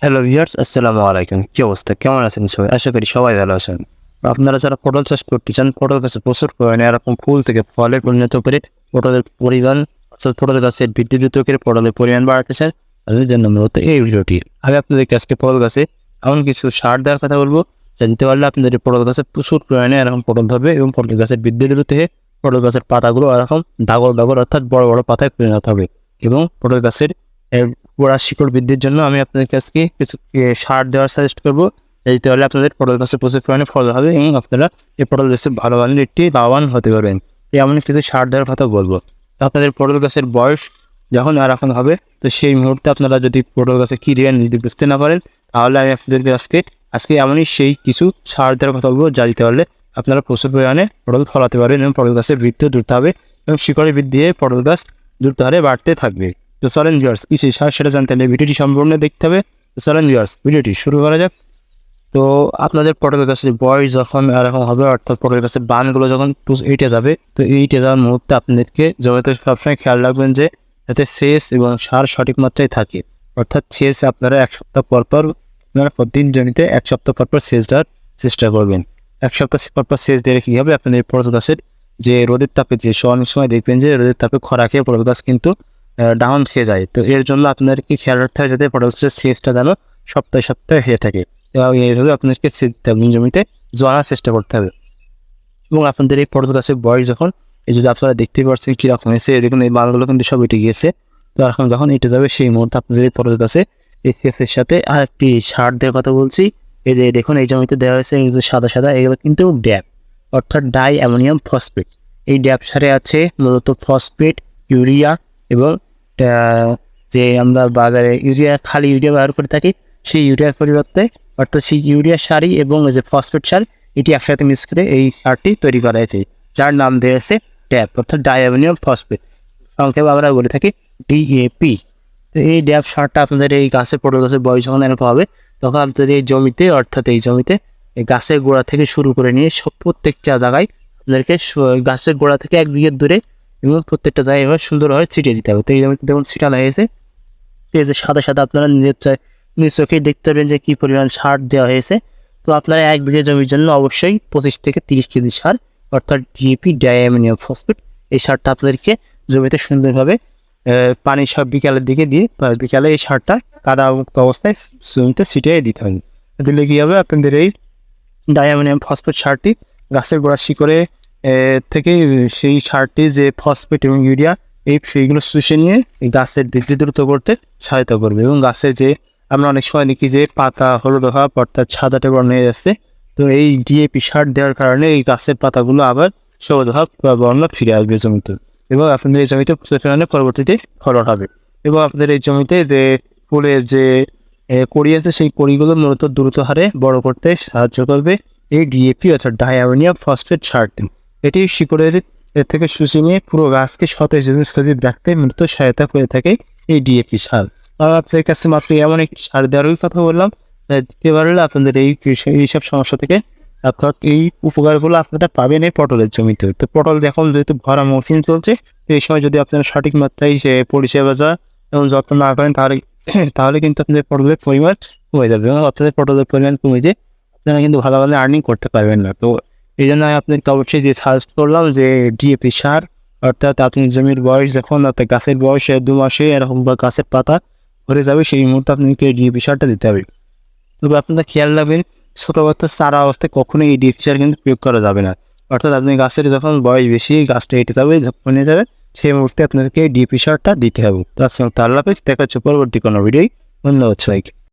Hello viewers, আসসালামু আলাইকুম। কি অবস্থা, কেমন আছেন সবাই? আশা করি সবাই ভালো আছেন। আপনারা যারা পটল চাষ করতে চান, পটল গাছে প্রচুর পরিমাণে এরকম ফুল থেকে ফলে পরিণত করে পটলের পরিমাণ অর্থাৎ পটল গাছের বৃদ্ধি দ্রুত করে পটলের পরিমাণ বাড়াতে চান, তাদের জন্য মূলত এই ভিডিওটি। আমি আপনাদেরকে আজকে পটল গাছে এমন কিছু সার দেওয়ার কথা বলবো, যা দিতে পারলে আপনাদের এই পটল গাছে প্রচুর পরিমাণে এরকম পটল ধরবে এবং পটল গাছের বৃদ্ধি দ্রুত হয়ে পটল গাছের পাতাগুলো এরকম ডাগর ডাগর অর্থাৎ বড় বড় পাতায় পরিণত হবে এবং পটল গাছের গোড়া শিকড় বৃদ্ধির জন্য আমি আপনাদের আজকে কিছু সার দেওয়ার সাজেস্ট করবো। এতে হলে আপনাদের পটল গাছে প্রচুর পরিমাণে ফল হবে এবং আপনারা এই পটল গাছে ভালো মানের একটি লাভবান হতে পারবেন। এমন কিছু সার দেওয়ার কথা বলবো। তো আপনাদের পটল গাছের বয়স যখন এখন হবে, তো সেই মুহূর্তে আপনারা যদি পটল গাছে কী দেবেন যদি বুঝতে না পারেন, তাহলে আমি আপনাদেরকে আজকে এমনই সেই কিছু সার দেওয়ার কথা বলবো, যা দিতে পারলে আপনারা প্রচুর পরিমাণে পটল ফলাতে পারবেন এবং পটল গাছের বৃদ্ধিও দ্রুত হবে এবং শিকড়ের বৃদ্ধি হয়ে পটল গাছ দ্রুত হারে বাড়তে থাকবে। তো চলেন ভিউয়ার্স, কি সেই সার সেটা জানতে হলে ভিডিওটি সম্পূর্ণ দেখতে হবে। তো চলেন ভিউয়ার্স, ভিডিওটি শুরু করা যাক। তো আপনাদের পটল গাছের বয়স যখন এরকম হবে, অর্থাৎ পটল গাছের বানগুলো যখন এইটে যাবে, তো এইটে যাওয়ার মুহূর্তে আপনাদেরকে জমিতে সবসময় খেয়াল রাখবেন যে যাতে সেচ এবং সার সঠিক মাত্রায় থাকে। অর্থাৎ সেচ আপনারা এক সপ্তাহ পর পর আপনারা প্রতিদিন জমিতে এক সপ্তাহ পর পর সেচ দেওয়ার চেষ্টা করবেন। এক সপ্তাহ পর পর সেচ দিলে কী হবে, আপনাদের পটল গাছের যে রোদের তাপে যে অনেক সময় দেখবেন যে রোদের তাপে খরা খেয়ে পটল গাছ কিন্তু ডাউন খেয়ে যায়। তো এর জন্য আপনাদেরকে খেয়াল রাখতে হবে যাতে পটল গাছের সেচটা যেন সপ্তাহে সপ্তাহে হয়ে থাকে এবং এইভাবে আপনাদেরকে সেচ জমিতে জোয়ানোর চেষ্টা করতে হবে। এবং আপনাদের এই পটল গাছের বয়স যখন এই যদি আপনারা দেখতে পাচ্ছেন কীরকম হয়েছে, দেখুন এই বালগুলো কিন্তু সব এটে গিয়েছে। তো এখন যখন এটে যাবে সেই মুহূর্তে আপনাদের এই পটল গাছে এই সেচের সাথে আর একটি সার দেওয়ার কথা বলছি। এই যে দেখুন এই জমিতে দেওয়া হয়েছে এই যে সাদা সাদা, এগুলো কিন্তু ড্যাপ অর্থাৎ ডাই অ্যামোনিয়াম ফসফেট। এই ড্যাপ সারে আছে মূলত ফসফেট, ইউরিয়া এবং যে আমরা বাজারে খালি ইউরিয়া ব্যবহার করে থাকি, সেই ইউরিয়ার পরিবর্তে অর্থাৎ সেই ইউরিয়া সারই এবং যে ফসফেট সার এটি একসাথে মিক্স করে এই সারটি তৈরি করা হয়েছে, যার নাম দেওয়া আছে ড্যাপ অর্থাৎ ডাইঅ্যামোনিয়াম ফসফেট, সংক্ষেপে আমরা বলে থাকি ডিএপি। তো এই ড্যাপ সারটা আপনাদের এই গাছের পটল গাছের বয়স যখন এরকম হবে, তখন আপনাদের এই জমিতে অর্থাৎ এই জমিতে এই গাছের গোড়া থেকে শুরু করে নিয়ে প্রত্যেকটা জায়গায় আপনাদেরকে গাছের গোড়া থেকে 1 বিঘের দূরে এবং প্রত্যেকটা জায়গায় এবার সুন্দরভাবে ছিটিয়ে দিতে হবে। তো এই জমিতে দেখুন ছিটানো হয়েছে। এই যে সাদা সাদা আপনারা নিজ চোখেই দেখতে পাবেন যে কী পরিমাণ সার দেওয়া হয়েছে। তো আপনারা 1 বিঘা জমির জন্য অবশ্যই 25 থেকে 30 কেজি সার অর্থাৎ ডিএপি ডাইঅ্যামোনিয়াম ফসফেট এই সারটা আপনাদেরকে জমিতে সুন্দরভাবে পানি সব বিকালের দিকে দিয়ে বিকালে এই সারটা কাদামুক্ত অবস্থায় জমিতে ছিটিয়ে দিতে হবে। দিলে কী হবে, আপনাদের এই ডাইঅ্যামোনিয়াম ফসফেট সারটি গাছের গোড়া শিকড়ে থেকে সেই সারটি যে ফসফেট এবং ইউরিয়া সেইগুলো শুষে নিয়ে গাছের বৃদ্ধি দ্রুত করতে সহায়তা করবে এবং গাছের যে আমরা অনেক সময় দেখি যে পাতা হলুদ অভাব অর্থাৎ সাদাটে বর্ণ হয়ে যাচ্ছে, তো এই ডিএপি সার দেওয়ার কারণে এই গাছের পাতাগুলো আবার সবুজ অভাব বর্ণ ফিরে আসবে জমিতে এবং আপনাদের এই জমিতে প্রচুর পরিমাণে পরবর্তীতে ফলন হবে এবং আপনাদের এই জমিতে যে ফুলের যে কড়ি আছে সেই কড়িগুলো মূলত দ্রুত হারে বড় করতে সাহায্য করবে এই ডিএপি অর্থাৎ ডাইঅ্যামোনিয়াম ফসফেট সারটি। এটি শিকড়ের এর থেকে শুষে নিয়ে পুরো গাছকে সতেজ এবং সজীব রাখতে মূলত সহায়তা করে থাকে এই ডিএপি সার। আপনাদের কাছে মাত্র এমন একটি সার দেওয়ারই কথা বললাম, দিতে পারলে আপনাদের এইসব সমস্যা থেকে অর্থাৎ এই উপকারগুলো আপনারা পাবেন এই পটলের জমিতে। তো পটল এখন যেহেতু ভরা মৌসুম চলছে, তো এই সময় যদি আপনারা সঠিক মাত্রায় সে পরিষেবা এবং যত্ন না করেন তাহলে কিন্তু আপনাদের পটলের পরিমাণ কমে যাবে এবং আপনাদের পটলের পরিমাণ কমে যেয়ে আপনারা কিন্তু ভালো ভালো আর্নিং করতে পারবেন না। তো এই জন্য আমি আপনাকে অবশ্যই যে সাজেস্ট করলাম যে ডিএপি সার অর্থাৎ আপনি জমির বয়স যখন অর্থাৎ গাছের বয়স 2 মাসে এরকম বা গাছের পাতা ভরে যাবে সেই মুহূর্তে আপনাকে ডিএপি সারটা দিতে হবে। তবে আপনারা খেয়াল রাখবেন ছোটো অবস্থায় চারা অবস্থায় কখনোই এই ডিএপি সার কিন্তু প্রয়োগ করা যাবে না। অর্থাৎ আপনি গাছের যখন বয়স বেশি গাছটা এঁটে যাবে যখন নিয়ে যাবে সেই মুহূর্তে আপনাদেরকে ডিএপি সারটা দিতে হবে। তো আজকে তার লাভে দেখা হচ্ছে পরবর্তী কোনো ভিডিওই। ধন্যবাদ সবাইকে।